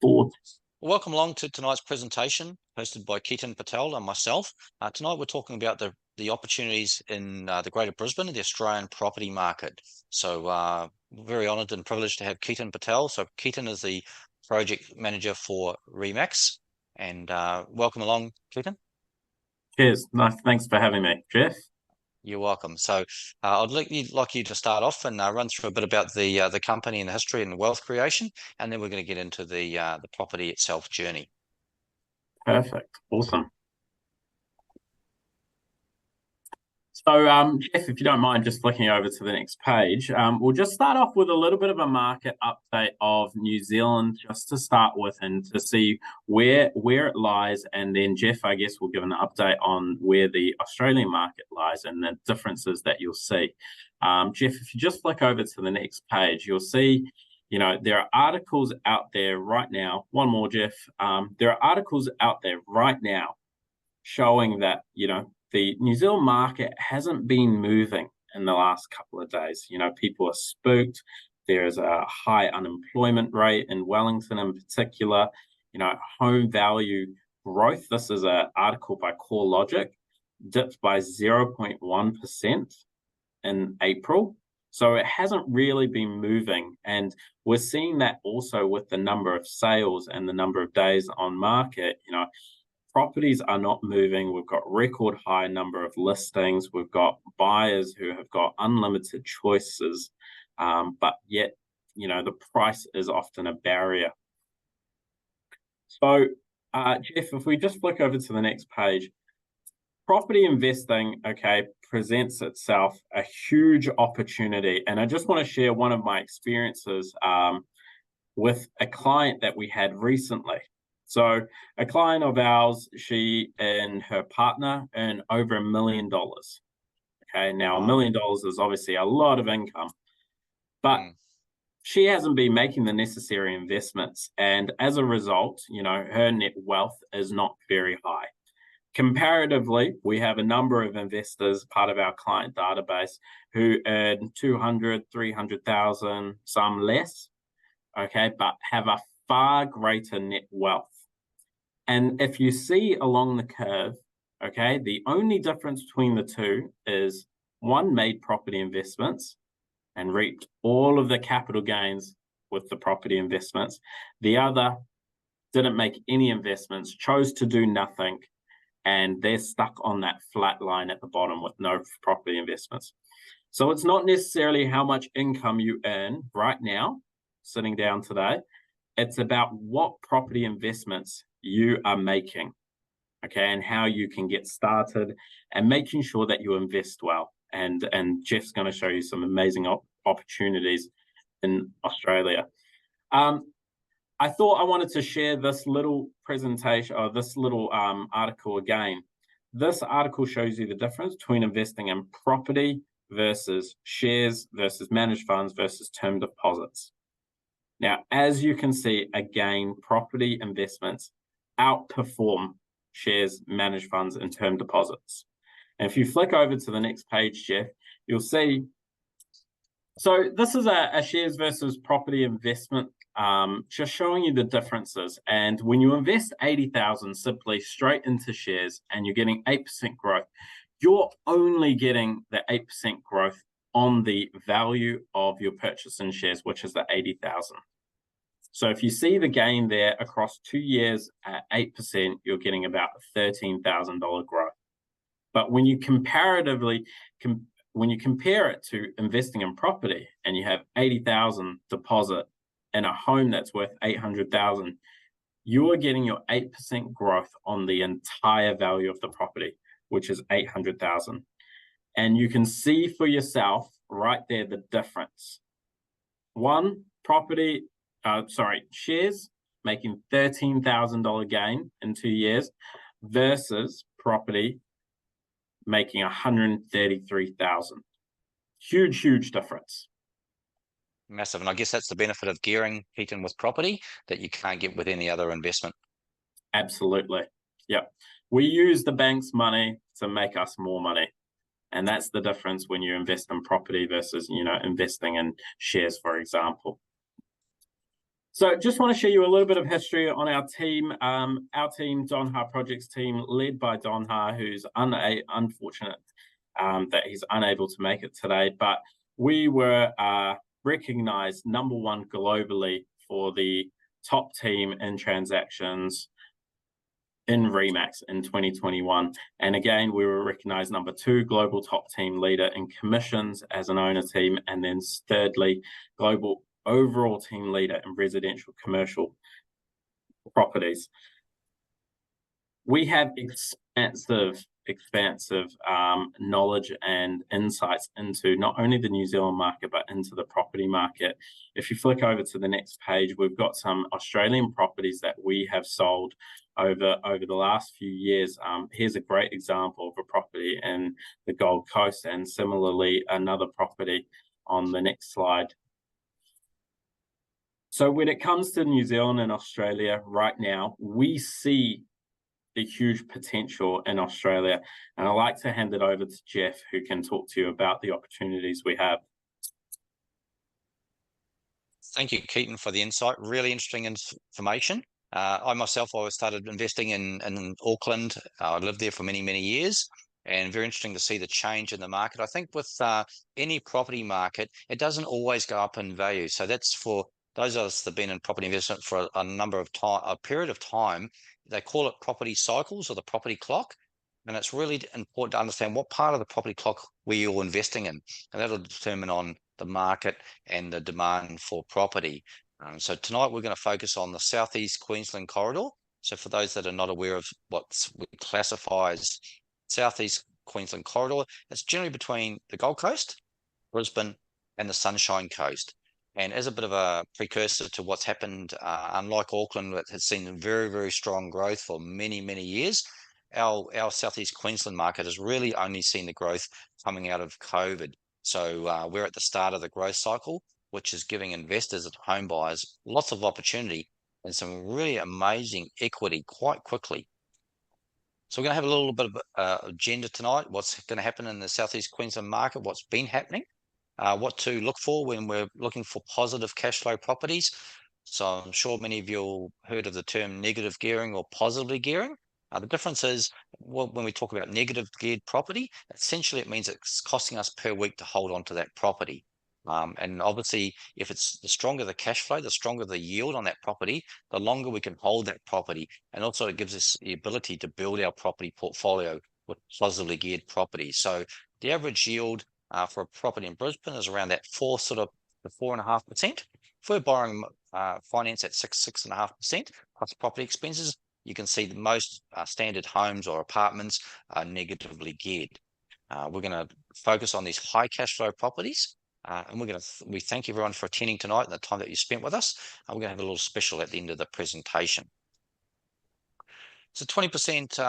Well, Welcome along to tonight's presentation hosted by Ketan Patel and myself. Tonight we're talking about the opportunities in the Greater Brisbane and the Australian property market. So very honoured and privileged to have Ketan Patel. So Ketan is the project manager for Remax, and welcome along, Ketan. cheers. Nice. Thanks for having me, Jeff. You're welcome. So I'd like you to start off and run through a bit about the company and the history and the wealth creation, and then we're going to get into the property itself journey. Perfect. Awesome. So, Jeff, if you don't mind just flicking over to the next page, we'll just start off with a little bit of a market update of New Zealand, just to start with and to see where it lies. And then Jeff, I guess, will give an update on where the Australian market lies and the differences that you'll see. Jeff, if you just flick over to the next page, you'll see, there are articles out there right now. One more, Jeff. There are articles out there right now showing that, the New Zealand market hasn't been moving in the last couple of days. People are spooked. There is a high unemployment rate in Wellington in particular. Home value growth, this is an article by CoreLogic, dipped by 0.1% in April. So it hasn't really been moving. And we're seeing that also with the number of sales and the number of days on market. Properties are not moving. We've got record high number of listings. We've got buyers who have got unlimited choices, but yet, the price is often a barrier. So, Jeff, if we just flick over to the next page, property investing, presents itself a huge opportunity. And I just want to share one of my experiences with a client that we had recently. So a client of ours, she and her partner earn over $1 million. Okay, now $1 million is obviously a lot of income, but she hasn't been making the necessary investments. And as a result, her net wealth is not very high. Comparatively, we have a number of investors, part of our client database, who earn 200, 300,000, some less, but have a far greater net wealth. And if you see along the curve, the only difference between the two is one made property investments and reaped all of the capital gains with the property investments. The other didn't make any investments, chose to do nothing, and they're stuck on that flat line at the bottom with no property investments. So it's not necessarily how much income you earn right now, sitting down today. It's about what property investments you are making, and how you can get started and making sure that you invest well. And Jeff's going to show you some amazing opportunities in Australia. I thought I wanted to share this little presentation or this little article again. This article shows you the difference between investing in property versus shares versus managed funds versus term deposits. Now, as you can see, again, property investments outperform shares, managed funds, and term deposits. And if you flick over to the next page, Jeff, you'll see. So this is a shares versus property investment, just showing you the differences. And when you invest 80,000 simply straight into shares and you're getting 8% growth, you're only getting the 8% growth on the value of your purchase in shares, which is the 80,000. So if you see the gain there across 2 years at 8%, you're getting about $13,000 growth. But when you compare it to investing in property and you have 80,000 deposit in a home that's worth 800,000, you are getting your 8% growth on the entire value of the property, which is 800,000. And you can see for yourself right there the difference. Shares making $13,000 gain in 2 years versus property making 133,000. Huge difference. Massive. And I guess that's the benefit of gearing, Ketan, with property that you can't get with any other investment. Absolutely. Yeah. We use the bank's money to make us more money. And that's the difference when you invest in property versus, investing in shares, for example. So just want to share you a little bit of history on our team. Our team, Don Ha Projects team, led by Don Ha, who's unfortunate that he's unable to make it today. But we were recognized #1 globally for the top team in transactions in Remax in 2021. And again, we were recognized #2 global top team leader in commissions as an owner team. And then thirdly, global overall team leader in residential commercial properties. We have expansive knowledge and insights into not only the New Zealand market, but into the property market. If you flick over to the next page, we've got some Australian properties that we have sold over the last few years. Here's a great example of a property in the Gold Coast, and similarly, another property on the next slide. So when it comes to New Zealand and Australia right now, we see the huge potential in Australia. And I'd like to hand it over to Jeff, who can talk to you about the opportunities we have. Thank you, Ketan, for the insight. Really interesting information. I myself, I started investing in Auckland. I lived there for many, many years, and very interesting to see the change in the market. I think with any property market, it doesn't always go up in value. So that's for those of us that have been in property investment for a period of time. They call it property cycles or the property clock. And it's really important to understand what part of the property clock we're all investing in. And that'll determine on the market and the demand for property. So tonight we're going to focus on the South East Queensland corridor. So for those that are not aware of what we classify as South East Queensland corridor, it's generally between the Gold Coast, Brisbane, and the Sunshine Coast. And as a bit of a precursor to what's happened, unlike Auckland, that has seen very, very strong growth for many, many years, our Southeast Queensland market has really only seen the growth coming out of COVID. So we're at the start of the growth cycle, which is giving investors and home buyers lots of opportunity and some really amazing equity quite quickly. So we're going to have a little bit of agenda tonight, what's going to happen in the Southeast Queensland market, what's been happening. What to look for when we're looking for positive cash flow properties. So I'm sure many of you heard of the term negative gearing or positively gearing. The difference is when we talk about negative geared property, essentially it means it's costing us per week to hold on to that property. And obviously, if it's the stronger the cash flow, the stronger the yield on that property, the longer we can hold that property. And also it gives us the ability to build our property portfolio with positively geared properties. So the average yield for a property in Brisbane is around that 4.5%. If we're borrowing finance at 6.5% plus property expenses, you can see the most standard homes or apartments are negatively geared. We're going to focus on these high cash flow properties, and we thank everyone for attending tonight and the time that you spent with us. We're going to have a little special at the end of the presentation. So 20%,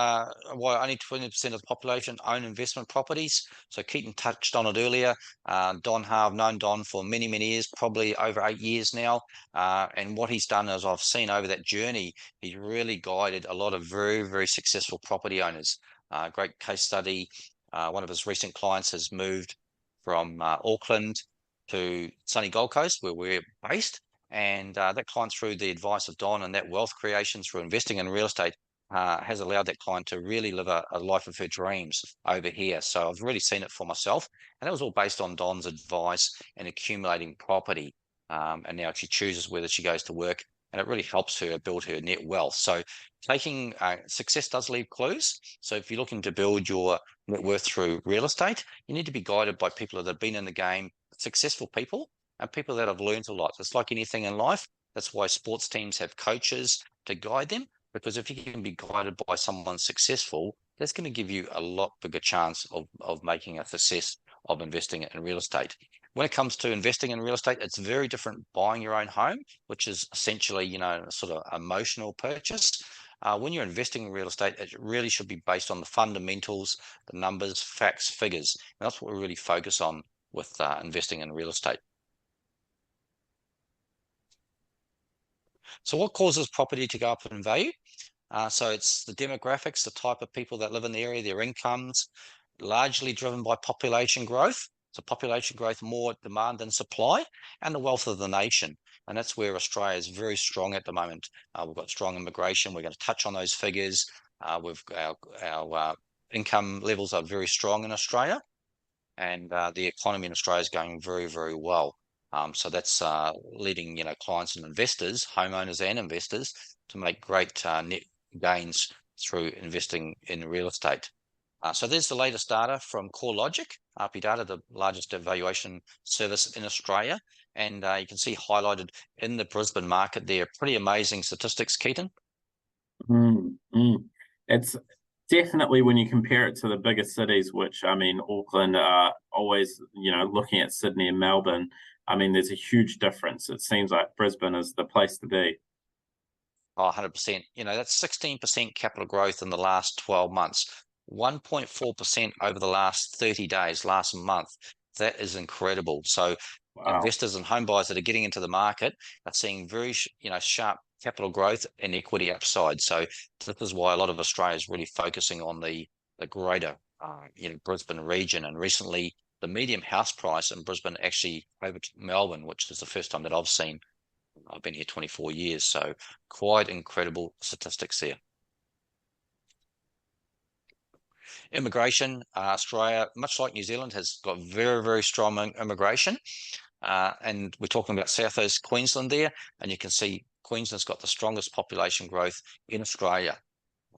only 20% of the population own investment properties. So Ketan touched on it earlier. Don Ha, I've known Don for many, many years, probably over 8 years now. And what he's done is I've seen over that journey, he's really guided a lot of very, very successful property owners. Great case study. One of his recent clients has moved from Auckland to sunny Gold Coast, where we're based. And that client, through the advice of Don and that wealth creation through investing in real estate, has allowed that client to really live a life of her dreams over here. So I've really seen it for myself. And that was all based on Don's advice and accumulating property. And now she chooses whether she goes to work, and it really helps her build her net wealth. So taking success does leave clues. So if you're looking to build your net worth through real estate, you need to be guided by people that have been in the game, successful people, and people that have learned a lot. It's like anything in life. That's why sports teams have coaches to guide them. Because if you can be guided by someone successful, that's going to give you a lot bigger chance of making a success of investing in real estate. When it comes to investing in real estate, it's very different buying your own home, which is essentially, a sort of emotional purchase. When you're investing in real estate, it really should be based on the fundamentals, the numbers, facts, figures. And that's what we really focus on with investing in real estate. So what causes property to go up in value? So it's the demographics, the type of people that live in the area, their incomes, largely driven by population growth. So population growth, more demand than supply, and the wealth of the nation. And that's where Australia is very strong at the moment. We've got strong immigration. We're going to touch on those figures. Our income levels are very strong in Australia, and the economy in Australia is going very, very well. So that's leading, clients and investors, homeowners and investors, to make great net gains through investing in real estate. So there's the latest data from CoreLogic, RP Data, the largest evaluation service in Australia. And you can see highlighted in the Brisbane market there, pretty amazing statistics, Ketan. It's definitely, when you compare it to the bigger cities, which, I mean, Auckland, always, looking at Sydney and Melbourne, I mean, there's a huge difference. It seems like Brisbane is the place to be. Oh, 100%. That's 16% capital growth in the last 12 months, 1.4% over the last 30 days, last month. That is incredible. So Wow. investors and home buyers that are getting into the market are seeing very, sharp capital growth and equity upside. So this is why a lot of Australia is really focusing on the greater, Brisbane region. And recently, the median house price in Brisbane actually over Melbourne, which is the first time that I've seen. I've been here 24 years, so quite incredible statistics there. Immigration, Australia, much like New Zealand, has got very, very strong immigration. And we're talking about South East Queensland there, and you can see Queensland's got the strongest population growth in Australia.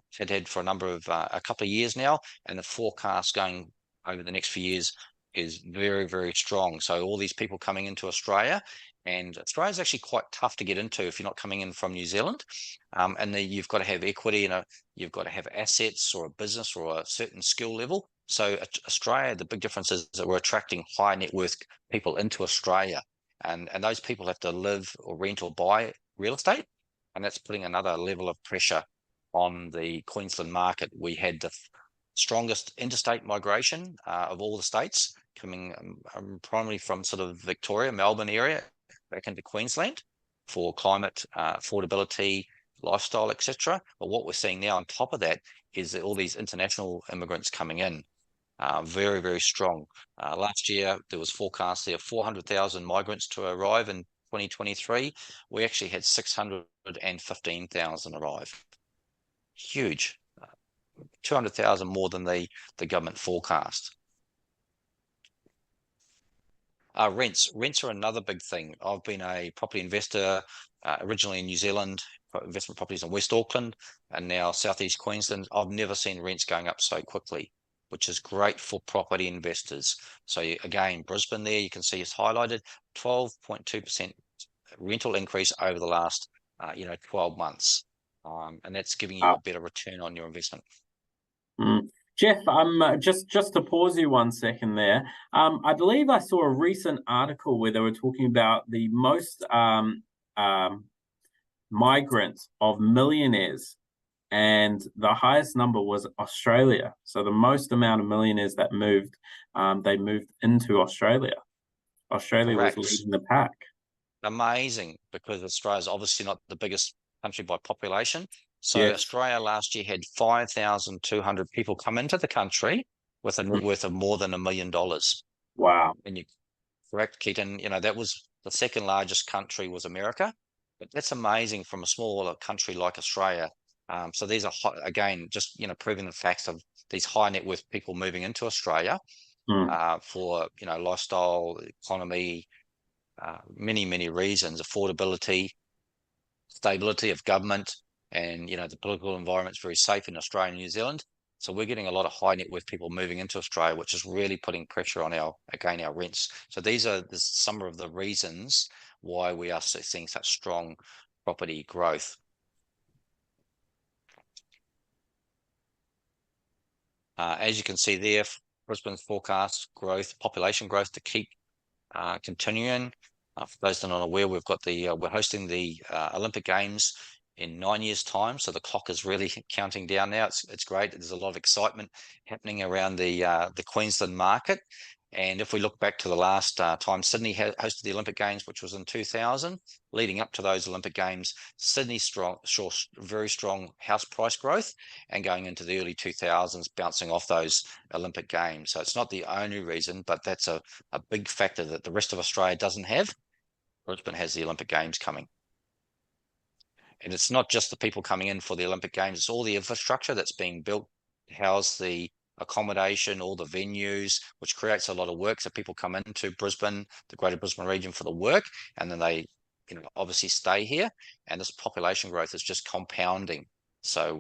It's had for a couple of years now, and the forecast going over the next few years is very, very strong. So all these people coming into Australia, and Australia is actually quite tough to get into if you're not coming in from New Zealand. And then you've got to have equity, you've got to have assets or a business or a certain skill level. So Australia, the big difference is that we're attracting high net worth people into Australia, and those people have to live or rent or buy real estate, and that's putting another level of pressure on the Queensland market. We had the strongest interstate migration of all the states, coming primarily from sort of Victoria, Melbourne area, back into Queensland for climate, affordability, lifestyle, etc. But what we're seeing now on top of that is that all these international immigrants coming in, very, very strong. Last year, there was forecast there 400,000 migrants to arrive in 2023. We actually had 615,000 arrive. Huge. 200,000 more than the government forecast. Rents are another big thing. I've been a property investor originally in New Zealand, investment properties in West Auckland, and now South East Queensland. I've never seen rents going up so quickly, which is great for property investors. So again, Brisbane there, you can see it's highlighted 12.2% rental increase over the last 12 months. And that's giving you a better return on your investment. Jeff, just to pause you 1 second there. I believe I saw a recent article where they were talking about the most migrants of millionaires, and the highest number was Australia. So the most amount of millionaires that moved, they moved into Australia. Australia Correct. was leading the pack. Amazing, because Australia's obviously not the biggest country by population. So Yes. Australia last year had 5,200 people come into the country with a net worth of more than $1 million. Wow. And you're correct, Ketan. That was the second largest country was America, but that's amazing from a smaller country like Australia. So these are, again, just proving the facts of these high net worth people moving into Australia for lifestyle, economy, many, many reasons, affordability, stability of government, and the political environment's very safe in Australia and New Zealand. So we're getting a lot of high net worth people moving into Australia, which is really putting pressure on our rents. So these are some of the reasons why we are seeing such strong property growth. As you can see there, Brisbane's forecast growth, population growth to keep continuing. For those that are not aware, we're hosting the Olympic Games in 9 years' time, so the clock is really counting down now. It's great. There's a lot of excitement happening around the Queensland market. And if we look back to the last time Sydney hosted the Olympic Games, which was in 2000, leading up to those Olympic Games, Sydney saw very strong house price growth, and going into the early 2000s, bouncing off those Olympic Games. So it's not the only reason, but that's a big factor that the rest of Australia doesn't have. Brisbane has the Olympic Games coming. And it's not just the people coming in for the Olympic Games, it's all the infrastructure that's being built to house the accommodation, all the venues, which creates a lot of work. So people come into Brisbane, the greater Brisbane region for the work, and then they, obviously stay here. And this population growth is just compounding. So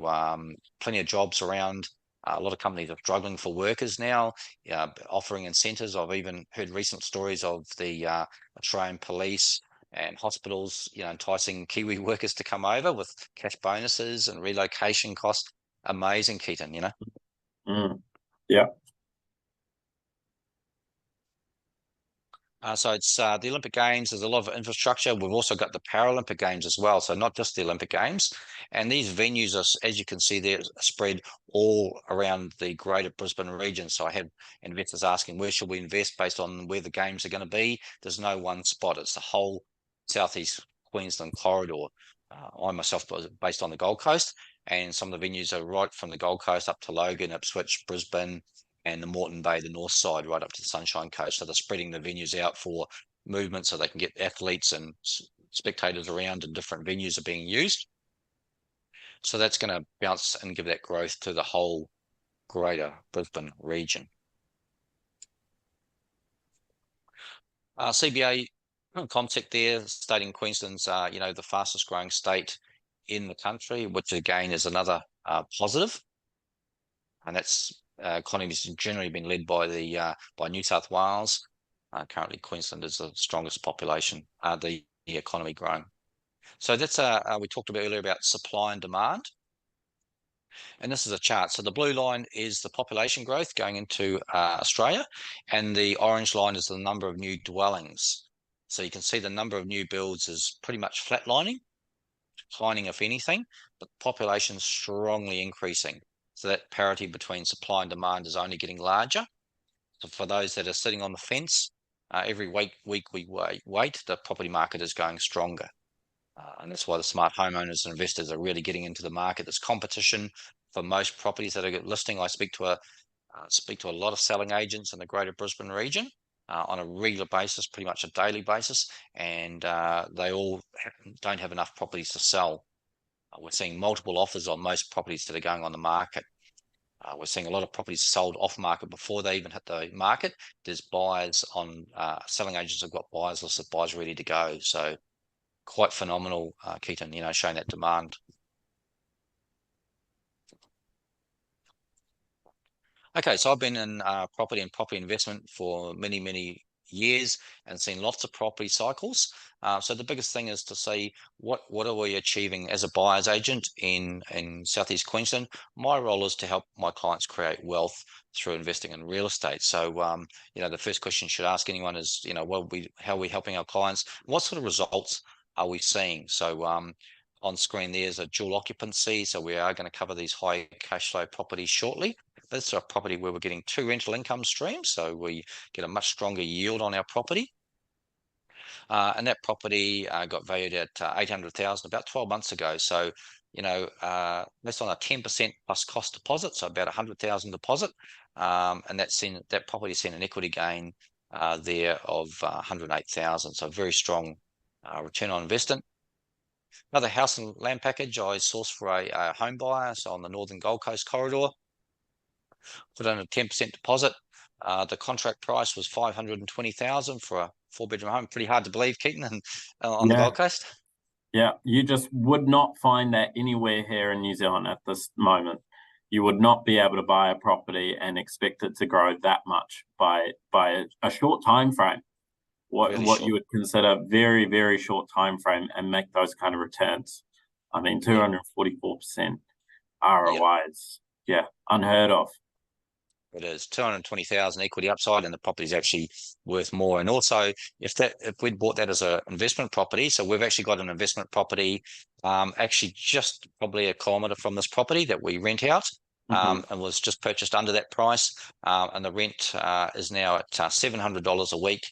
plenty of jobs around. A lot of companies are struggling for workers now, offering incentives. I've even heard recent stories of the Australian police and hospitals, enticing Kiwi workers to come over with cash bonuses and relocation costs. Amazing, Ketan, Yeah. So it's the Olympic Games. There's a lot of infrastructure. We've also got the Paralympic Games as well. So not just the Olympic Games. And these venues are, as you can see, they're spread all around the greater Brisbane region. So I had investors asking, where should we invest based on where the games are going to be? There's no one spot. It's the whole South East Queensland corridor. I myself was based on the Gold Coast, and some of the venues are right from the Gold Coast up to Logan, Ipswich, Brisbane, and the Moreton Bay, the north side, right up to the Sunshine Coast. So they're spreading the venues out for movement so they can get athletes and spectators around, and different venues are being used. So that's going to bounce and give that growth to the whole greater Brisbane region. CBA concept there, stating Queensland's, the fastest growing state in the country, which again is another positive. And that's economy has generally been led by by New South Wales. Currently, Queensland is the strongest population, the economy growing. So that's we talked about earlier about supply and demand. And this is a chart. So the blue line is the population growth going into Australia, and the orange line is the number of new dwellings. So you can see the number of new builds is pretty much flatlining, declining if anything, but population strongly increasing. So that parity between supply and demand is only getting larger. So for those that are sitting on the fence, every week we wait, the property market is going stronger. And that's why the smart homeowners and investors are really getting into the market. There's competition for most properties that are listing. I speak to a lot of selling agents in the greater Brisbane region on a regular basis, pretty much a daily basis, and they all don't have enough properties to sell. We're seeing multiple offers on most properties that are going on the market. We're seeing a lot of properties sold off market before they even hit the market. There's buyers on selling agents have got buyers listed, buyers ready to go. So quite phenomenal, Ketan, showing that demand. Okay, so I've been in property and property investment for many, many years and seen lots of property cycles. So the biggest thing is to see what are we achieving as a buyer's agent in South East Queensland. My role is to help my clients create wealth through investing in real estate. So the first question you should ask anyone is, how are we helping our clients? What sort of results are we seeing? So on screen there's a dual occupancy. So we are going to cover these high cash flow properties shortly. This is a property where we're getting 2 rental income streams, so we get a much stronger yield on our property. And that property got valued at 800,000 about 12 months ago. So, that's on a 10% plus cost deposit, so about 100,000 deposit. And that property's seen an equity gain there of 108,000. So very strong return on investment. Another house and land package I sourced for a home buyer, so on the Northern Gold Coast corridor. Put in a 10% deposit. The contract price was 520,000 for a 4-bedroom home. Pretty hard to believe, Keaton, on the Gold Coast. Yeah, you just would not find that anywhere here in New Zealand at this moment. You would not be able to buy a property and expect it to grow that much by a short time frame. What you would consider very, very short time frame and make those kind of returns. I mean, 244% ROI is unheard of. It is 220,000 equity upside, and the property is actually worth more. And also, if we'd bought that as an investment property, so we've actually got an investment property, actually just probably a kilometre from this property that we rent out, and was just purchased under that price, and the rent is now at $700 a week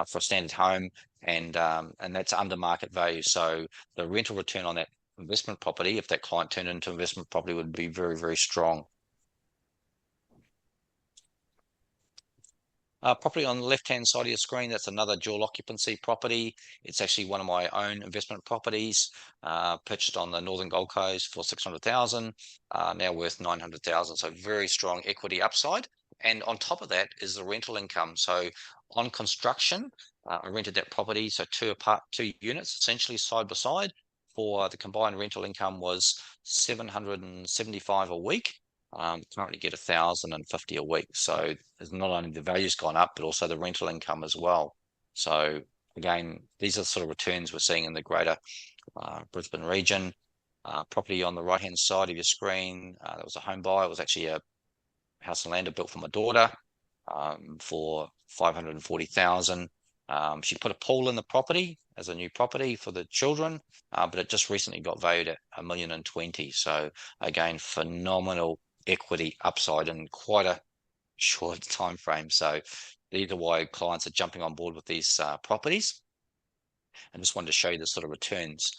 for a standard home, and that's under market value. So the rental return on that investment property, if that client turned into investment property, would be very, very strong. Property on the left-hand side of your screen, that's another dual occupancy property. It's actually one of my own investment properties, purchased on the Northern Gold Coast for 600,000, now worth 900,000. So very strong equity upside. And on top of that is the rental income. So on construction, I rented that property, so two units, essentially side by side. For the combined rental income was 775 a week. Currently get 1,050 a week. So there's not only the value's gone up, but also the rental income as well. So again, these are the sort of returns we're seeing in the greater Brisbane region. Property on the right-hand side of your screen, that was a home buy. It was actually a house and land I built for my daughter for 540,000. She put a pool in the property as a new property for the children, but it just recently got valued at 1,020,000. So again, phenomenal equity upside in quite a short time frame. So these are why clients are jumping on board with these properties. And just wanted to show you the sort of returns.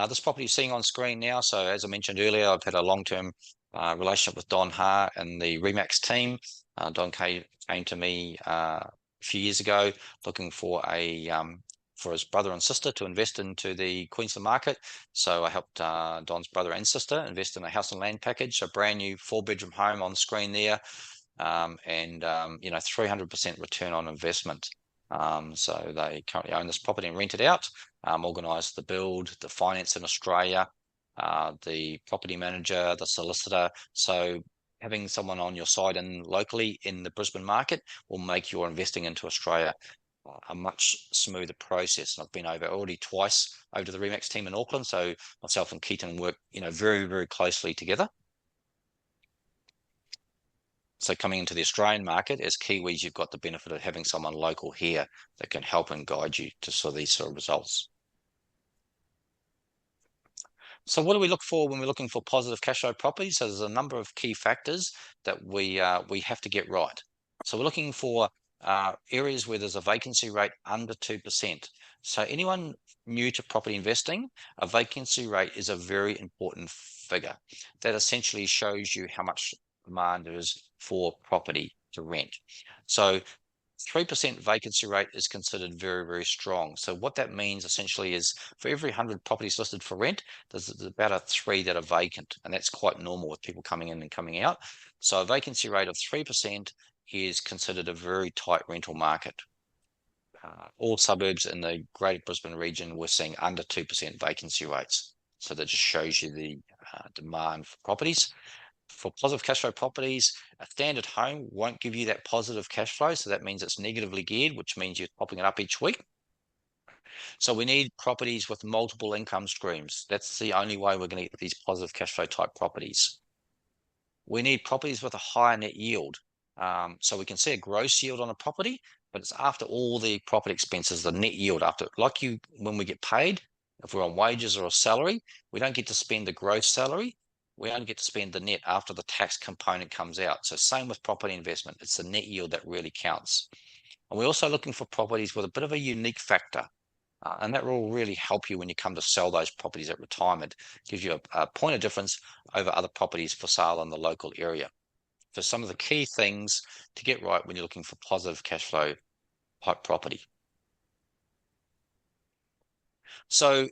This property you're seeing on screen now. So as I mentioned earlier, I've had a long-term relationship with Don Hart and the Remax team. Don came to me a few years ago looking for for his brother and sister to invest into the Queensland market. So I helped Don's brother and sister invest in a house and land package, a brand new 4-bedroom home on screen there, and 300% return on investment. So they currently own this property and rent it out, organised the build, the finance in Australia, the property manager, the solicitor. So having someone on your side and locally in the Brisbane market will make your investing into Australia a much smoother process. And I've been over already twice over to the Remax team in Auckland. So myself and Ketan work, very, very closely together. So coming into the Australian market, as Kiwis, you've got the benefit of having someone local here that can help and guide you to these sort of results. So what do we look for when we're looking for positive cash flow properties? So there's a number of key factors that we have to get right. So we're looking for areas where there's a vacancy rate under 2%. So anyone new to property investing, a vacancy rate is a very important figure. That essentially shows you how much demand there is for property to rent. So 3% vacancy rate is considered very, very strong. So what that means essentially is for every 100 properties listed for rent, there's about a 3 that are vacant, and that's quite normal with people coming in and coming out. So a vacancy rate of 3% is considered a very tight rental market. All suburbs in the Greater Brisbane region, we're seeing under 2% vacancy rates. So that just shows you the demand for properties. For positive cash flow properties, a standard home won't give you that positive cash flow. So that means it's negatively geared, which means you're topping it up each week. So we need properties with multiple income streams. That's the only way we're going to get these positive cash flow type properties. We need properties with a higher net yield. So we can see a gross yield on a property, but it's after all the property expenses, the net yield after, when we get paid, if we're on wages or a salary, we don't get to spend the gross salary. We only get to spend the net after the tax component comes out. So same with property investment. It's the net yield that really counts. And we're also looking for properties with a bit of a unique factor. And that will really help you when you come to sell those properties at retirement. Gives you a point of difference over other properties for sale in the local area. So some of the key things to get right when you're looking for positive cash flow type property. So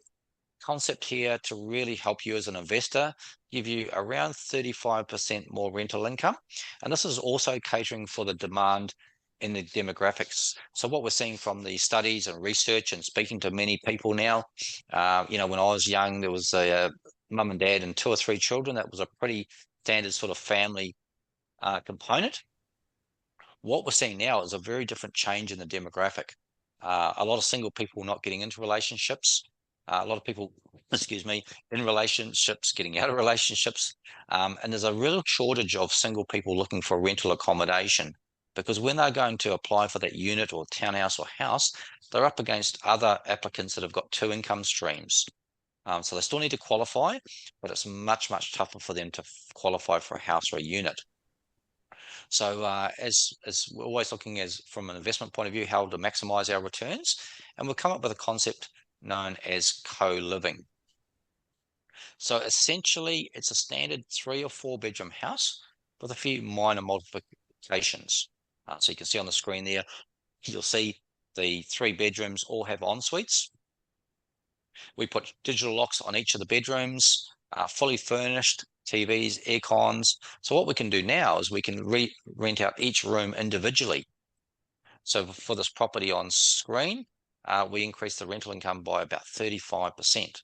concept here to really help you as an investor, give you around 35% more rental income. And this is also catering for the demand in the demographics. So what we're seeing from the studies and research and speaking to many people now, when I was young, there was a mum and dad and 2 or 3 children. That was a pretty standard sort of family component. What we're seeing now is a very different change in the demographic. A lot of single people not getting into relationships, a lot of people, in relationships, getting out of relationships. And there's a real shortage of single people looking for rental accommodation because when they're going to apply for that unit or townhouse or house, they're up against other applicants that have got 2 income streams. So they still need to qualify, but it's much, much tougher for them to qualify for a house or a unit. So as we're always looking from an investment point of view, how to maximize our returns, and we've come up with a concept known as co-living. So essentially, it's a standard 3 or 4 bedroom house with a few minor modifications. So you can see on the screen there, you'll see the 3 bedrooms all have en suites. We put digital locks on each of the bedrooms, fully furnished, TVs, air cons. So what we can do now is we can rent out each room individually. So for this property on screen, we increased the rental income by about 35%.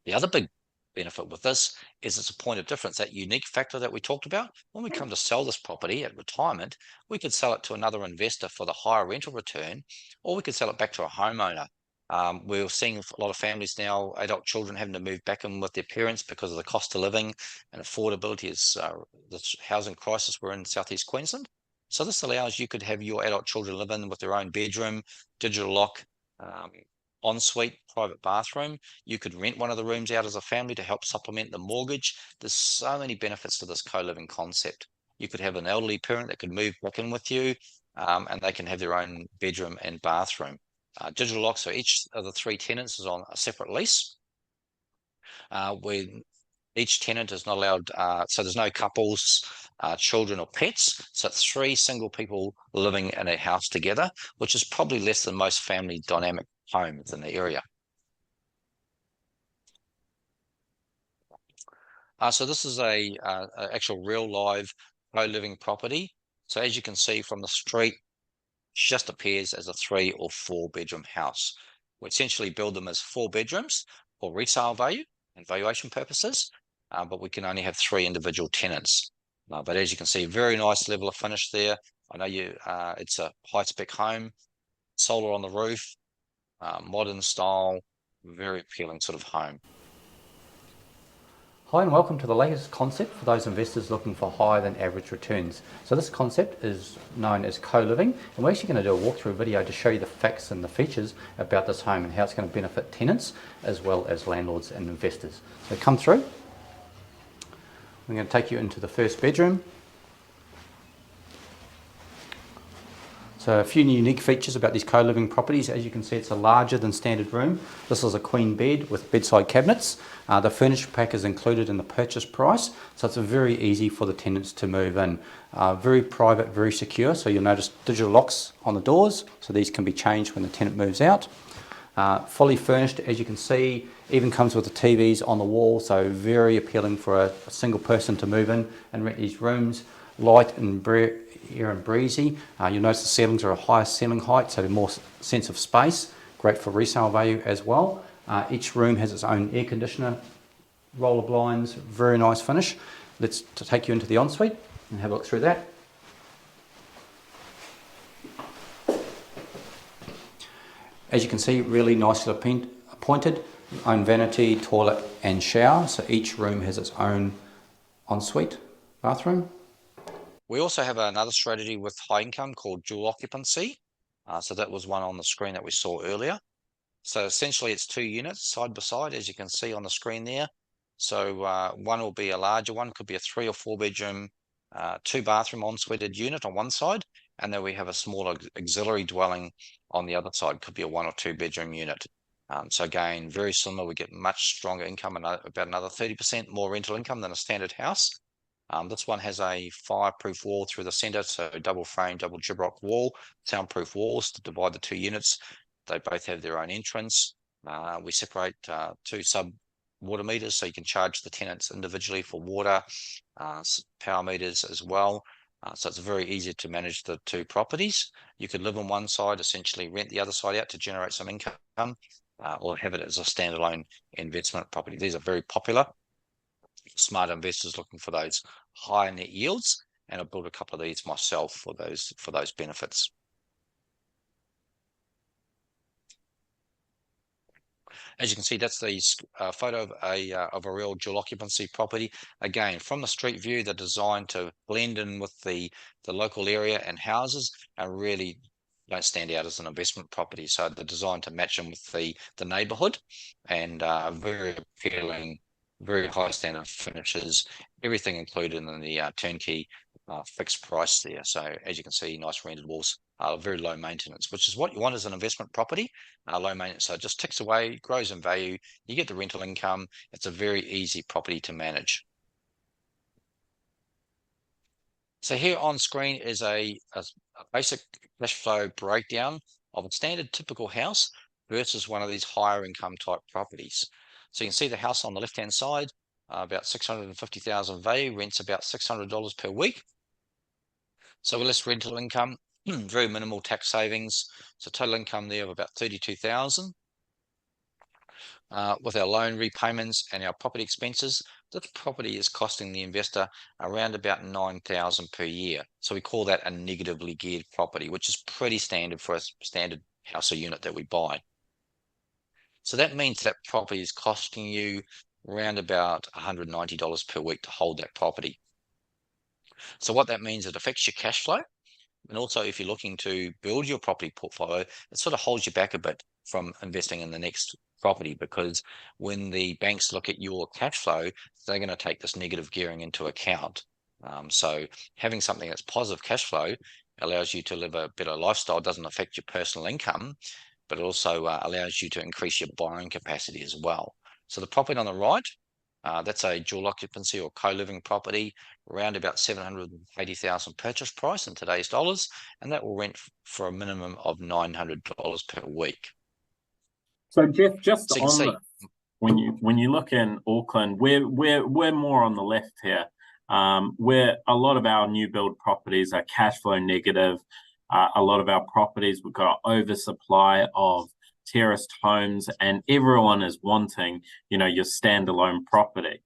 The other big benefit with this is it's a point of difference, that unique factor that we talked about. When we come to sell this property at retirement, we could sell it to another investor for the higher rental return, or we could sell it back to a homeowner. We're seeing a lot of families now, adult children having to move back in with their parents because of the cost of living and affordability is the housing crisis we're in South East Queensland. So this allows you could have your adult children live in with their own bedroom, digital lock, ensuite, private bathroom. You could rent one of the rooms out as a family to help supplement the mortgage. There's so many benefits to this co-living concept. You could have an elderly parent that could move back in with you, and they can have their own bedroom and bathroom. Digital lock, so each of the 3 tenants is on a separate lease. Where each tenant is not allowed, so there's no couples, children or pets. So it's 3 single people living in a house together, which is probably less than most family dynamic homes in the area. So this is a actual real live co-living property. So as you can see from the street, just appears as a 3 or 4 bedroom house. We essentially build them as 4 bedrooms for resale value and valuation purposes, but we can only have 3 individual tenants. But as you can see, very nice level of finish there. I know it's a high spec home, solar on the roof, modern style, very appealing sort of home. Hi and welcome to the latest concept for those investors looking for higher than average returns. So this concept is known as co-living, and we're actually going to do a walkthrough video to show you the facts and the features about this home and how it's going to benefit tenants as well as landlords and investors. So come through. We're going to take you into the first bedroom. So a few unique features about these co-living properties. As you can see, it's a larger than standard room. This is a queen bed with bedside cabinets. The furniture pack is included in the purchase price, so it's very easy for the tenants to move in. Very private, very secure, so you'll notice digital locks on the doors, so these can be changed when the tenant moves out. Fully furnished, as you can see, even comes with the TVs on the wall, so very appealing for a single person to move in and rent these rooms. Light and air and breezy. You'll notice the ceilings are a higher ceiling height, so more sense of space. Great for resale value as well. Each room has its own air conditioner, roller blinds, very nice finish. Let's take you into the ensuite and have a look through that. As you can see, really nicely appointed. Own vanity, toilet and shower. So each room has its own ensuite bathroom. We also have another strategy with high income called dual occupancy. So that was one on the screen that we saw earlier. So essentially it's 2 units side by side, as you can see on the screen there. So one will be a larger one, could be a 3 or 4 bedroom, 2 bathroom ensuite unit on one side. And then we have a smaller auxiliary dwelling on the other side, could be a 1 or 2 bedroom unit. So again, very similar, we get much stronger income and about another 30% more rental income than a standard house. This one has a fireproof wall through the center, so double frame, double gyprock wall, soundproof walls to divide the 2 units. They both have their own entrance. We separate 2 sub water meters, so you can charge the tenants individually for water, power meters as well. So it's very easy to manage the 2 properties. You could live on one side, essentially rent the other side out to generate some income, or have it as a standalone investment property. These are very popular. Smart investors looking for those higher net yields, and I've built a couple of these myself for those benefits. As you can see, that's the photo of a real dual occupancy property. Again, from the street view, they're designed to blend in with the local area and houses, and really don't stand out as an investment property. So they're designed to match in with the neighbourhood, and very appealing, very high standard finishes, everything included in the turnkey fixed price there. So as you can see, nice rendered walls, very low maintenance, which is what you want as an investment property. Low maintenance, so it just ticks away, grows in value, you get the rental income. It's a very easy property to manage. So here on screen is a basic cash flow breakdown of a standard typical house versus one of these higher income type properties. So you can see the house on the left hand side, about 650,000 value, rents about $600 per week. So less rental income, very minimal tax savings. So total income there of about 32,000. With our loan repayments and our property expenses, this property is costing the investor around about 9,000 per year. So we call that a negatively geared property, which is pretty standard for a standard house or unit that we buy. So that means that property is costing you around about $190 per week to hold that property. So what that means, it affects your cash flow. And also, if you're looking to build your property portfolio, it sort of holds you back a bit from investing in the next property, because when the banks look at your cash flow, they're going to take this negative gearing into account. So having something that's positive cash flow allows you to live a better lifestyle, doesn't affect your personal income, but it also allows you to increase your buying capacity as well. So the property on the right, that's a dual occupancy or co-living property, around about 780,000 purchase price in today's dollars, and that will rent for a minimum of $900 per week. So Jeff, just So you can on see, this, when you look in Auckland, we're more on the left here, where a lot of our new build properties are cash flow negative. A lot of our properties, we've got oversupply of terraced homes, and everyone is wanting, your standalone property.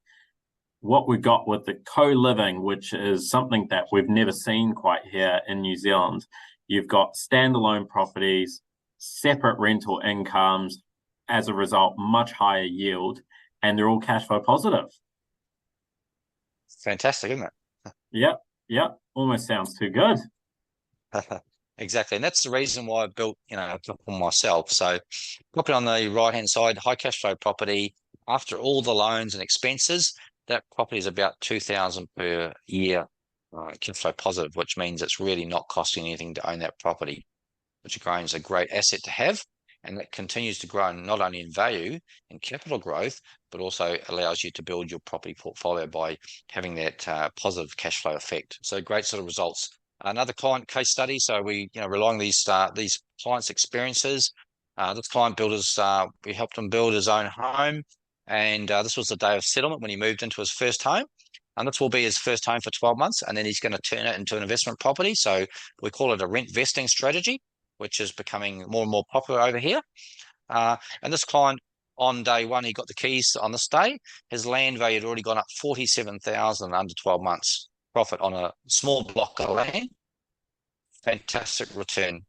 What we got with the co-living, which is something that we've never seen quite here in New Zealand, you've got standalone properties, separate rental incomes, as a result, much higher yield, and they're all cash flow positive. fantastic, isn't it? Yep. Almost sounds too good. Exactly, and that's the reason why I built, a couple myself. So property on the right hand side, high cash flow property. After all the loans and expenses, that property is about 2,000 per year cash flow positive, which means it's really not costing anything to own that property, which again is a great asset to have, and that continues to grow not only in value and capital growth, but also allows you to build your property portfolio by having that positive cash flow effect. So great sort of results. Another client case study. So we, relying on these clients' experiences. This client we helped him build his own home, and this was the day of settlement when he moved into his first home. And this will be his first home for 12 months, and then he's going to turn it into an investment property. So we call it a rent vesting strategy, which is becoming more and more popular over here. And this client, on day one, he got the keys on this day. His land value had already gone up 47,000 under 12 months. Profit on a small block of land. Fantastic return.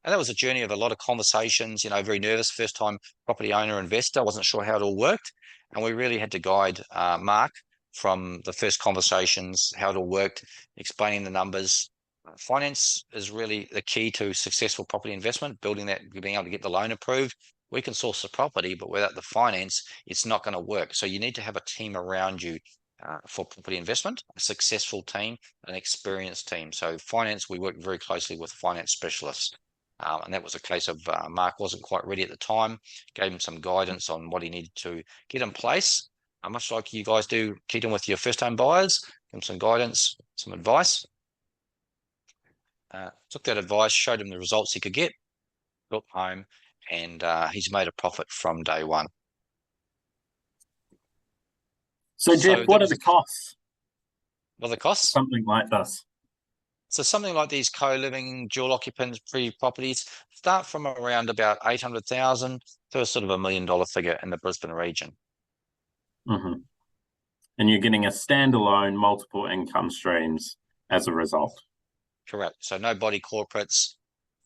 And that was a journey of a lot of conversations, very nervous, first time property owner, investor, wasn't sure how it all worked. And we really had to guide Mark from the first conversations, how it all worked, explaining the numbers. Finance is really the key to successful property investment, building that, being able to get the loan approved. We can source the property, but without the finance, it's not going to work. So you need to have a team around you for property investment, a successful team, an experienced team. So finance, we work very closely with finance specialists. And that was a case of Mark wasn't quite ready at the time, gave him some guidance on what he needed to get in place. Much like you guys do, Ketan, with your first home buyers, give him some guidance, some advice. Took that advice, showed him the results he could get, built home, and he's made a profit from day one. So Jeff, what are the costs? What are the costs? Something like this. So something like these co-living dual occupancy properties start from around about 800,000 to a sort of $1 million figure in the Brisbane region. Mm-hmm. And you're getting a standalone multiple income streams as a result. Correct. So no body corporates,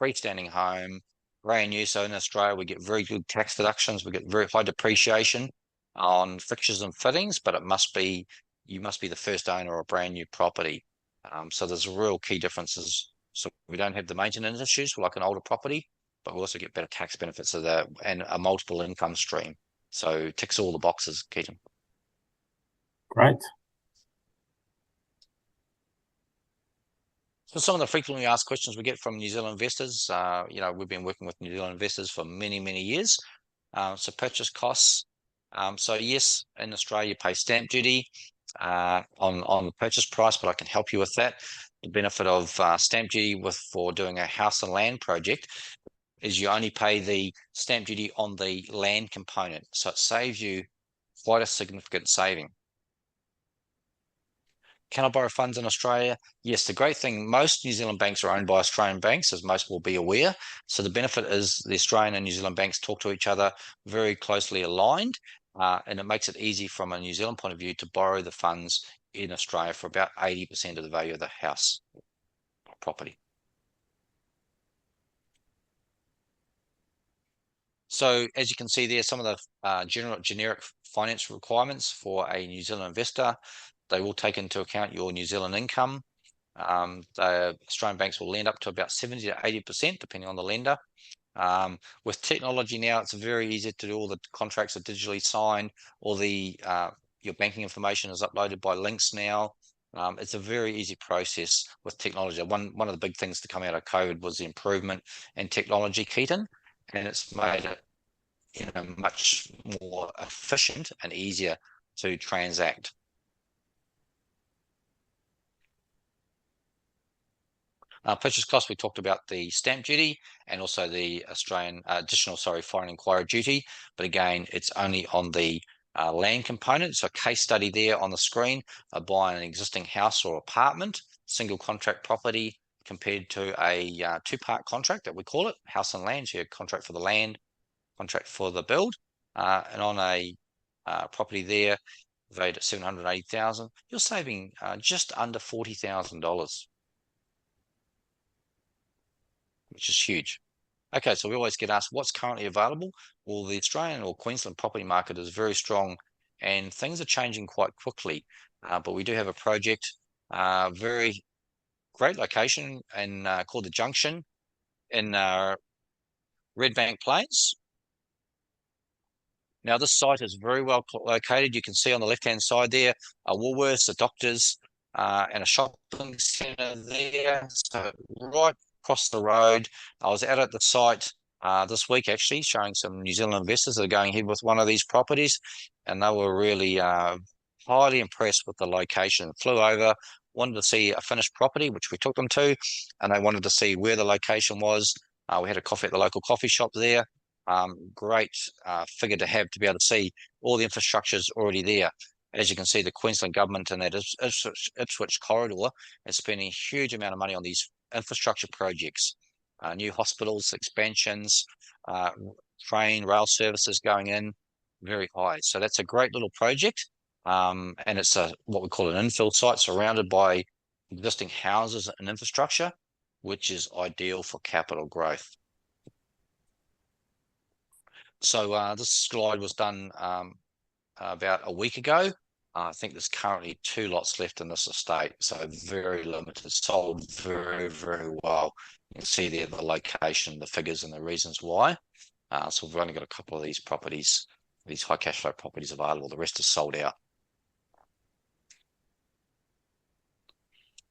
freestanding home, brand new. So in Australia, we get very good tax deductions. We get very high depreciation on fixtures and fittings, but you must be the first owner of a brand new property. So there's real key differences. So we don't have the maintenance issues like an older property, but we also get better tax benefits of that and a multiple income stream. So ticks all the boxes, Ketan. Great. So some of the frequently asked questions we get from New Zealand investors, we've been working with New Zealand investors for many, many years. So purchase costs. So yes, in Australia, you pay stamp duty. on the purchase price, but I can help you with that. The benefit of stamp duty for doing a house and land project is you only pay the stamp duty on the land component. So it saves you quite a significant saving. Can I borrow funds in Australia? Yes, the great thing, most New Zealand banks are owned by Australian banks, as most will be aware. So the benefit is the Australian and New Zealand banks talk to each other, very closely aligned, and it makes it easy from a New Zealand point of view to borrow the funds in Australia for about 80% of the value of the house or property. So as you can see there, some of the generic finance requirements for a New Zealand investor, they will take into account your New Zealand income. The Australian banks will lend up to about 70 to 80%, depending on the lender. With technology now, it's very easy to do. All the contracts are digitally signed. All the your banking information is uploaded by links now. It's a very easy process with technology. One of the big things to come out of COVID was the improvement in technology, Ketan, and it's made it much more efficient and easier to transact. Purchase cost, we talked about the stamp duty and also the Australian additional foreign inquiry duty, but again, it's only on the land component. So case study there on the screen, buying an existing house or apartment, single contract property compared to a two-part contract that we call it, house and land. So you have contract for the land, contract for the build, and on a property there valued at $780,000, you're saving just under $40,000, which is huge. Okay, so we always get asked what's currently available. Well, the Australian or Queensland property market is very strong, and things are changing quite quickly. But we do have a project, very great location, and called the Junction in Red Bank Plains. Now, this site is very well located. You can see on the left-hand side there, Woolworths, a doctor's, and a shopping centre there. So right across the road. I was out at the site this week, actually, showing some New Zealand investors that are going ahead with one of these properties, and they were really highly impressed with the location. Flew over, wanted to see a finished property, which we took them to, and they wanted to see where the location was. We had a coffee at the local coffee shop there. Great figure to have, to be able to see all the infrastructure is already there. As you can see, the Queensland government and that Ipswich corridor is spending a huge amount of money on these infrastructure projects, new hospitals, expansions, train, rail services going in, very high. So that's a great little project, and it's what we call an infill site surrounded by existing houses and infrastructure, which is ideal for capital growth. So this slide was done about a week ago. I think there's currently 2 lots left in this estate, so very limited, sold very, very well. You can see there the location, the figures, and the reasons why. So we've only got a couple of these properties, these high cash flow properties available. The rest is sold out.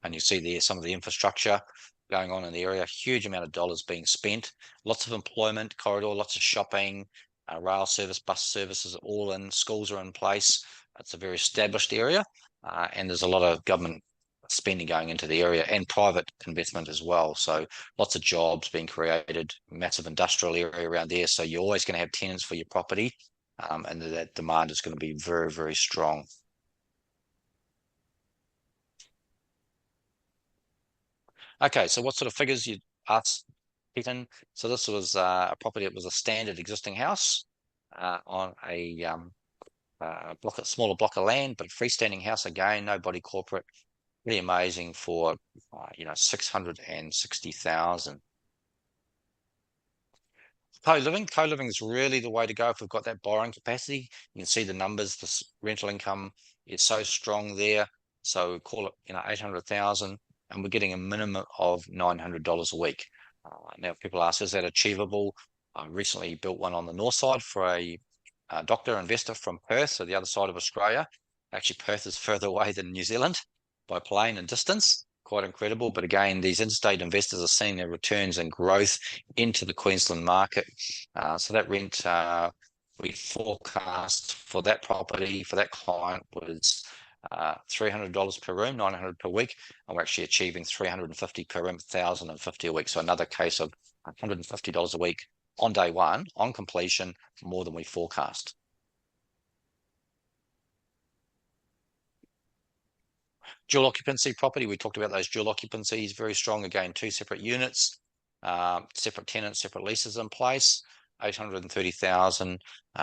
And you see there some of the infrastructure going on in the area, huge amount of dollars being spent, lots of employment corridor, lots of shopping, rail service, bus services, all in, schools are in place. It's a very established area, and there's a lot of government spending going into the area and private investment as well. So lots of jobs being created, massive industrial area around there. So you're always going to have tenants for your property, and that demand is going to be very, very strong. Okay, so what sort of figures you asked, Ketan? So this was a property. It was a standard existing house on a smaller block of land, but freestanding house again, no body corporate. Pretty amazing for $660,000. Co-living is really the way to go if we've got that borrowing capacity. You can see the numbers. This rental income is so strong there. So call it $800,000. And we're getting a minimum of $900 a week. Now, people ask, is that achievable? I recently built one on the north side for a doctor investor from Perth, so the other side of Australia. Actually, Perth is further away than New Zealand by plane and distance. Quite incredible. But again, these interstate investors are seeing their returns and growth into the Queensland market. So that rent we forecast for that property, for that client, was $300 per room, $900 per week, and we're actually achieving $350 per room, $1,050 a week. So another case of $150 a week on day one, on completion, more than we forecast. Dual occupancy property, we talked about those dual occupancies, very strong. Again, 2 separate units, separate tenants, separate leases in place. 830,000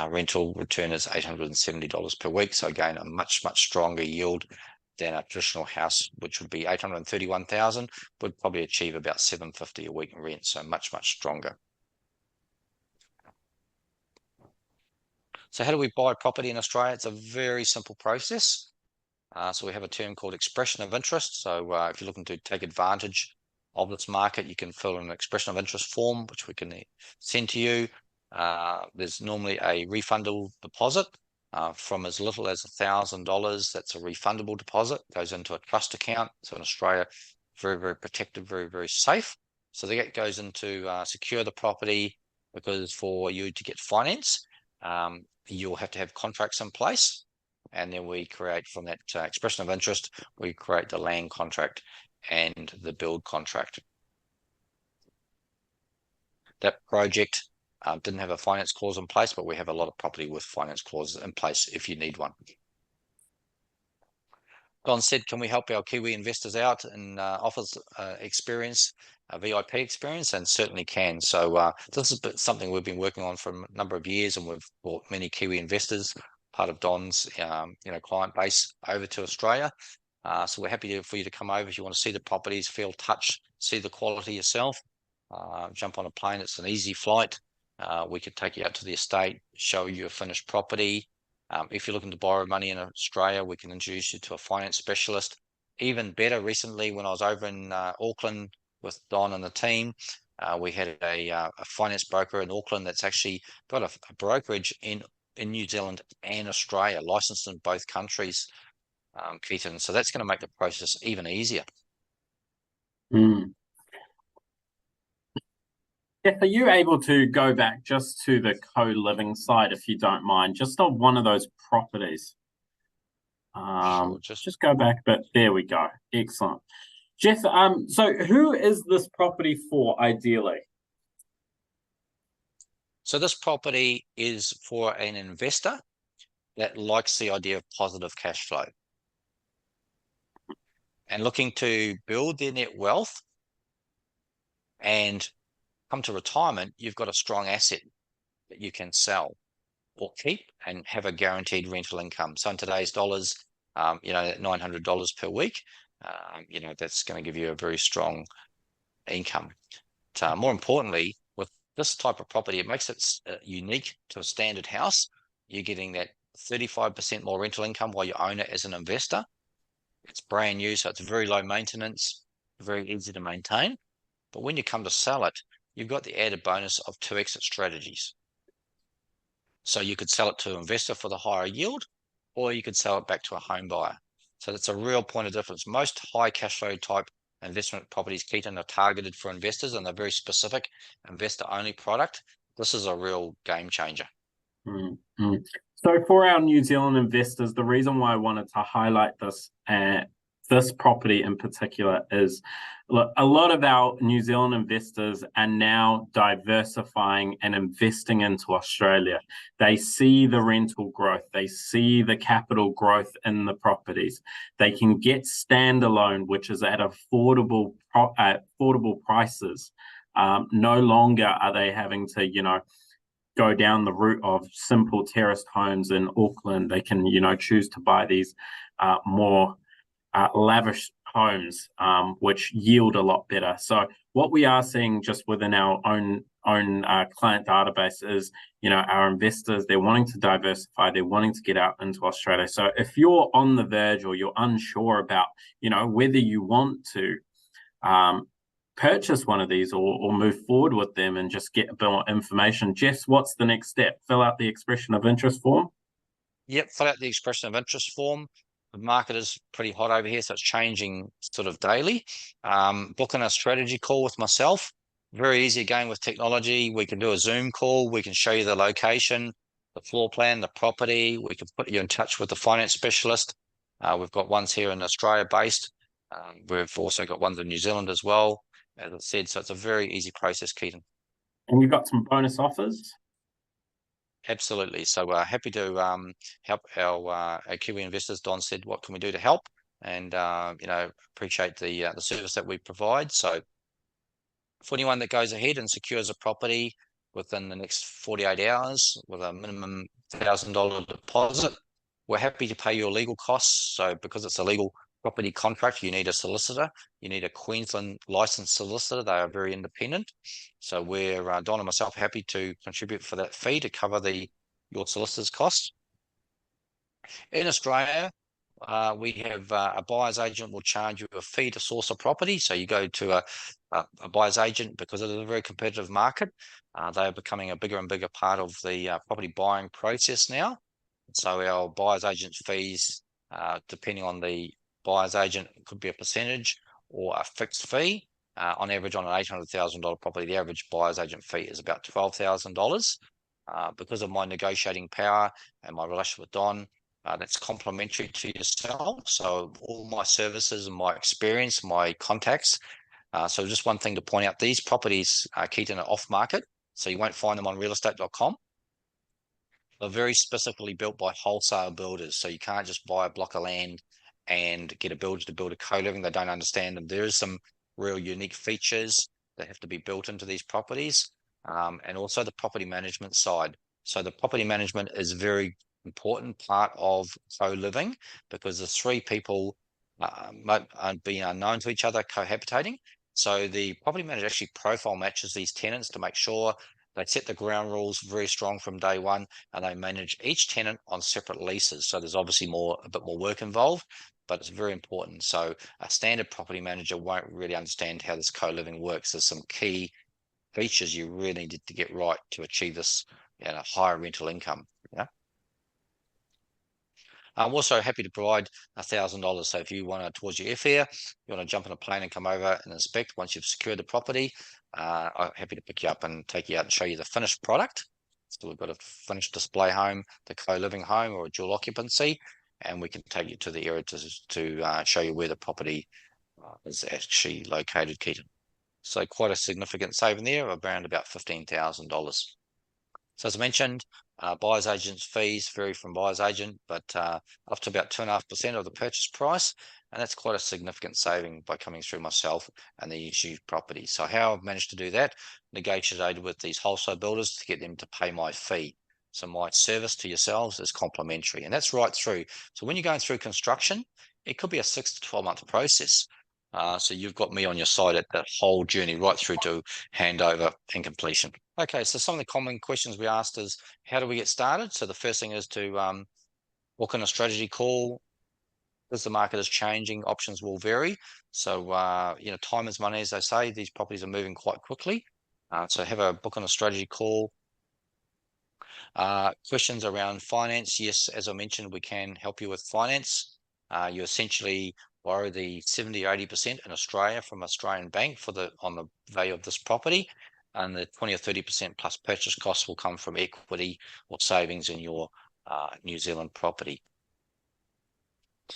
rental return is $870 per week. So again, a much stronger yield than a traditional house, which would be 831,000, would probably achieve about $750 a week in rent. So much stronger. So how do we buy property in Australia? It's a very simple process. So we have a term called expression of interest. So if you're looking to take advantage of this market, you can fill in an expression of interest form, which we can send to you. There's normally a refundable deposit from as little as $1,000. That's a refundable deposit, goes into a trust account. So in Australia, very protected, very safe. So that goes into secure the property, because for you to get finance, you'll have to have contracts in place. And then we create from that expression of interest, we create the land contract and the build contract. That project didn't have a finance clause in place, but we have a lot of property with finance clauses in place if you need one. Don said, can we help our Kiwi investors out and offers experience, a VIP experience? And certainly can. So this is something we've been working on for a number of years, and we've brought many Kiwi investors, part of Don's client base, over to Australia. So we're happy for you to come over if you want to see the properties, feel, touch, see the quality yourself. Jump on a plane. It's an easy flight. We could take you out to the estate, show you a finished property. If you're looking to borrow money in Australia, we can introduce you to a finance specialist. Even better, recently when I was over in Auckland with Don and the team, we had a finance broker in Auckland that's actually got a brokerage in New Zealand and Australia, licensed in both countries, Ketan. So that's going to make the process even easier. Jeff, are you able to go back just to the co-living side, if you don't mind, just on one of those properties? Sure, just go back a bit. There we go. Excellent. Jeff, so who is this property for, ideally? So this property is for an investor that likes the idea of positive cash flow and looking to build their net wealth, and come to retirement, you've got a strong asset that you can sell or keep and have a guaranteed rental income. So in today's dollars, $900 per week, that's going to give you a very strong income. More importantly, with this type of property, it makes it unique to a standard house. You're getting that 35% more rental income while you own it as an investor. It's brand new, so it's very low maintenance, very easy to maintain. But when you come to sell it, you've got the added bonus of 2 exit strategies. So you could sell it to an investor for the higher yield, or you could sell it back to a home buyer. So that's a real point of difference. Most high cash flow type investment properties, Ketan, are targeted for investors, and they're very specific investor only product. This is a real game changer. So for our New Zealand investors, the reason why I wanted to highlight this property in particular is, look, a lot of our New Zealand investors are now diversifying and investing into Australia. They see the rental growth, they see the capital growth in the properties. They can get standalone, which is at affordable prices. No longer are they having to, go down the route of simple terraced homes in Auckland. They can, choose to buy these more lavish homes, which yield a lot better. So what we are seeing just within our own client database is, our investors, they're wanting to diversify, they're wanting to get out into Australia. So if you're on the verge or you're unsure about, whether you want to purchase one of these or move forward with them and just get a bit more information, Jess, what's the next step? Fill out the expression of interest form? Yep, fill out the expression of interest form. The market is pretty hot over here, so it's changing sort of daily. Booking a strategy call with myself. Very easy again with technology. We can do a Zoom call. We can show you the location, the floor plan, the property. We can put you in touch with the finance specialist. We've got ones here in Australia based. We've also got ones in New Zealand as well, as I said. So it's a very easy process, Ketan. And you've got some bonus offers? Absolutely. So happy to help our Kiwi investors. Don said, what can we do to help? And appreciate the service that we provide. So for anyone that goes ahead and secures a property within the next 48 hours with a minimum $1,000 deposit, we're happy to pay your legal costs. So because it's a legal property contract, you need a solicitor. You need a Queensland licensed solicitor. They are very independent. So we're, Don and myself, happy to contribute for that fee to cover your solicitor's costs. In Australia, we have a buyer's agent will charge you a fee to source a property. So you go to a buyer's agent because it is a very competitive market. They are becoming a bigger and bigger part of the property buying process now. So our buyer's agent fees, depending on the buyer's agent, could be a percentage or a fixed fee. On average, on an $800,000 property, the average buyer's agent fee is about $12,000. Because of my negotiating power and my relationship with Don, that's complementary to yourself. So all my services and my experience, my contacts. So just one thing to point out, these properties, Ketan, are off market. So you won't find them on realestate.com. They're very specifically built by wholesale builders. So you can't just buy a block of land and get a builder to build a co-living. They don't understand them. There is some real unique features that have to be built into these properties. And also the property management side. So the property management is a very important part of co-living because the three people might be unknown to each other cohabitating. So the property manager actually profile matches these tenants to make sure they set the ground rules very strong from day one, and they manage each tenant on separate leases. So there's obviously a bit more work involved, but it's very important. So a standard property manager won't really understand how this co-living works. There's some key features you really need to get right to achieve this higher rental income. Yeah. I'm also happy to provide $1,000. So if you want to, towards your airfare, you want to jump on a plane and come over and inspect once you've secured the property, I'm happy to pick you up and take you out and show you the finished product. So we've got a finished display home, the co-living home or a dual occupancy, and we can take you to the area to show you where the property is actually located, Ketan. So quite a significant saving there of around about $15,000. So as I mentioned, buyer's agent's fees vary from buyer's agent, but up to about 2.5% of the purchase price. And that's quite a significant saving by coming through myself and the issue property. So how I've managed to do that, negotiated with these wholesale builders to get them to pay my fee. So my service to yourselves is complimentary, and that's right through. So when you're going through construction, it could be a 6 to 12 month process. So you've got me on your side at that whole journey right through to handover and completion. Okay, so some of the common questions we asked is, how do we get started? So the first thing is to book in a strategy call. As the market is changing, options will vary. So, time is money, as they say. These properties are moving quite quickly. So have a book on a strategy call. Questions around finance. Yes, as I mentioned, we can help you with finance. You essentially borrow the 70 or 80% in Australia from Australian bank on the value of this property, and the 20 or 30% plus purchase costs will come from equity or savings in your New Zealand property.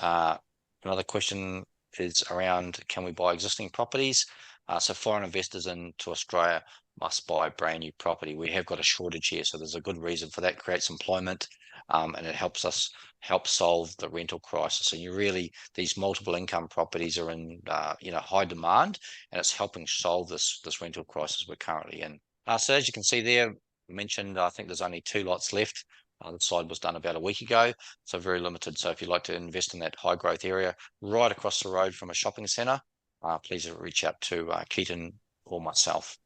Another question is around, can we buy existing properties? So foreign investors into Australia must buy brand new property. We have got a shortage here, so there's a good reason for that. Creates employment, and it helps us help solve the rental crisis. And these multiple income properties are in high demand, and it's helping solve this rental crisis we're currently in. So as you can see there, mentioned, I think there's only 2 lots left. The side was done about a week ago, so very limited. So if you'd like to invest in that high growth area right across the road from a shopping centre, please reach out to Ketan or myself.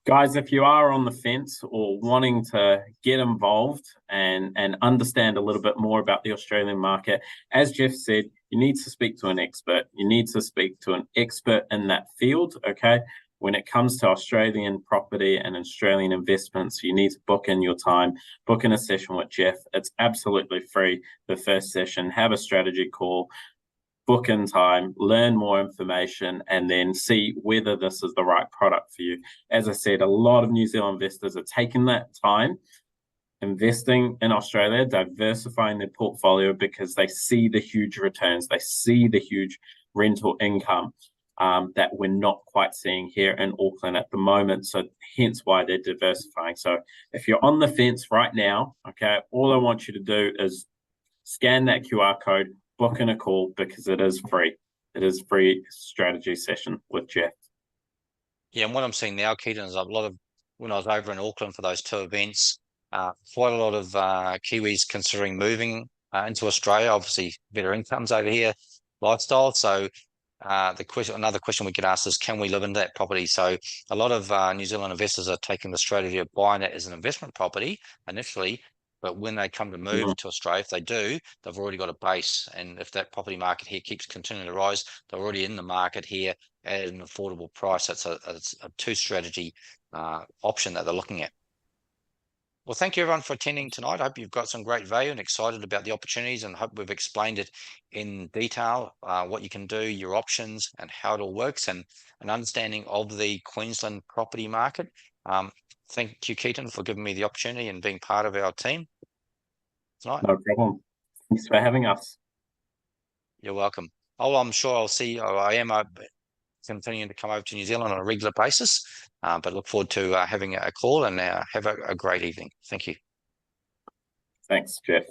Guys, if you are on the fence or wanting to get involved and understand a little bit more about the Australian market, as Jeff said, you need to speak to an expert. You need to speak to an expert in that field, okay? When it comes to Australian property and Australian investments, you need to book in your time, book in a session with Jeff. It's absolutely free, the first session. Have a strategy call, book in time, learn more information, and then see whether this is the right product for you. As I said, a lot of New Zealand investors are taking that time investing in Australia, diversifying their portfolio because they see the huge returns, they see the huge rental income that we're not quite seeing here in Auckland at the moment. So hence why they're diversifying. So if you're on the fence right now, okay, all I want you to do is scan that QR code, book in a call, because it is free. It is free strategy session with Jeff. Yeah, and what I'm seeing now, Ketan, is a lot of, when I was over in Auckland for those 2 events, quite a lot of Kiwis considering moving into Australia. Obviously, better incomes over here, lifestyle. So another question we could ask is, can we live in that property? So a lot of New Zealand investors are taking the strategy of buying it as an investment property initially, but when they come to move to Australia, if they do, they've already got a base. And if that property market here keeps continuing to rise, they're already in the market here at an affordable price. It's a two strategy option that they're looking at. Well, thank you everyone for attending tonight. I hope you've got some great value and excited about the opportunities, and hope we've explained it in detail, what you can do, your options, and how it all works, and an understanding of the Queensland property market. Thank you, Ketan, for giving me the opportunity and being part of our team tonight. No problem. Thanks for having us. You're welcome. Oh, I'm sure I'll see, I am continuing to come over to New Zealand on a regular basis, but look forward to having a call, and have a great evening. Thank you. Thanks, Jeff.